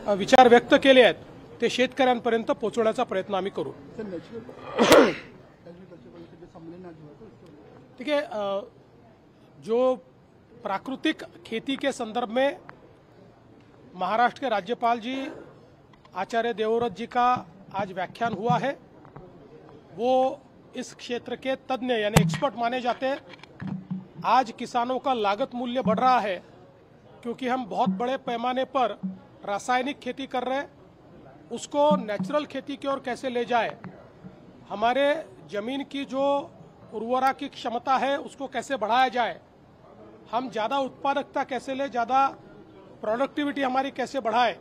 विचार व्यक्त केले आहेत ते शेतकऱ्यांपर्यंत पोहोचवण्याचा प्रयत्न आम्ही करू। ठीक है, जो प्राकृतिक खेती के संदर्भ में महाराष्ट्र के राज्यपाल जी आचार्य देवव्रत जी का आज व्याख्यान हुआ है, वो इस क्षेत्र के तज्ञ यानी एक्सपर्ट माने जाते हैं। आज किसानों का लागत मूल्य बढ़ रहा है क्योंकि हम बहुत बड़े पैमाने पर रासायनिक खेती कर रहे हैं, उसको नेचुरल खेती की ओर कैसे ले जाए, हमारे जमीन की जो उर्वरा की क्षमता है उसको कैसे बढ़ाया जाए, हम ज़्यादा उत्पादकता कैसे ले, ज़्यादा प्रोडक्टिविटी हमारी कैसे बढ़ाए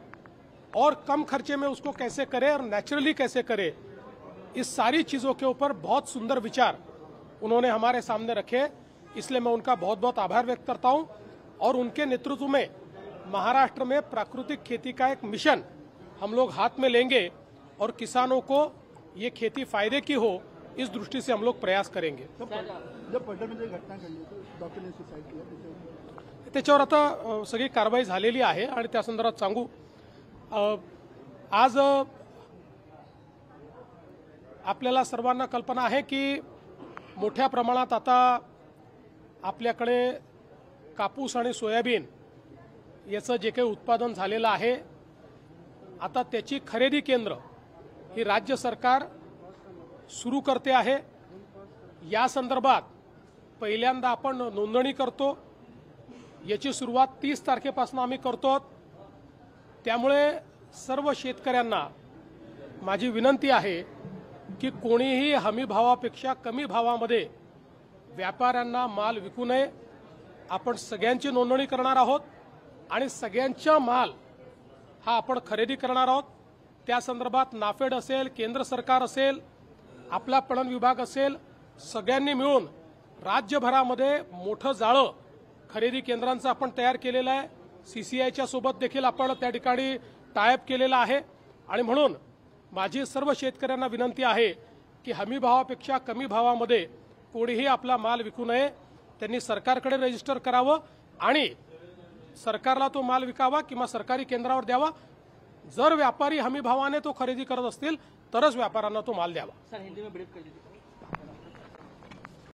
और कम खर्चे में उसको कैसे करें और नेचुरली कैसे करें, इस सारी चीज़ों के ऊपर बहुत सुंदर विचार उन्होंने हमारे सामने रखे। इसलिए मैं उनका बहुत बहुत आभार व्यक्त करता हूं और उनके नेतृत्व में महाराष्ट्र में प्राकृतिक खेती का एक मिशन हम लोग हाथ में लेंगे और किसानों को ये खेती फायदे की हो इस दृष्टि से हम लोग प्रयास करेंगे। जब पलटणमध्ये घटना घडली डॉक्टरने सुसाईड केलं त्याच्यावर आता सगळी कारवाई झालेली आहे आणि त्या संदर्भात सांगू, आज आपल्याला सर्वांना कल्पना आहे की मोठ्या प्रमाणात आता आपल्याकडे कापूस आणि सोयाबीन याचं जे काही उत्पादन झालेलं आहे, आता त्याची खरेदी केंद्र ही राज्य सरकार सुरू करते आहे। या संदर्भात पहिल्यांदा आपण नोंदणी करतो, याची सुरुवात 30 तारखेपासून आम्ही करतो। त्यामुळे सर्व शेतकऱ्यांना माझी विनंती आहे की कोणीही हमी भावापेक्षा कमी भावामध्ये व्यापाऱ्यांना माल विकू नये। आपण सगळ्यांची नोंदणी करणार आहोत आणि सगळ्यांचा माल हा आपण खरेदी करणार आहोत। त्या संदर्भात नाफेड असेल, केंद्र सरकार असेल, आपला पणन विभाग असेल, सगळ्यांनी मिळून राज्यभरामध्ये मोठं जाळं खरेदी केंद्रांचं आपण तयार केलेलं आहे। सीसीआयच्या सोबत देखील आपण त्या ठिकाणी टायअप केलेला आहे आणि म्हणून माझी सर्व शेतकऱ्यांना विनंती आहे की हमी भावापेक्षा कमी भावामध्ये कोणीही आपला माल विकू नये। त्यांनी सरकारकडे रजिस्टर करावं आणि सरकारला तो माल विकावा किंवा सरकारी केंद्रावर द्यावा। जर व्यापारी हमी भावाने तो खरेदी करत असतील तरच व्यापाऱ्यांना तो माल द्यावा।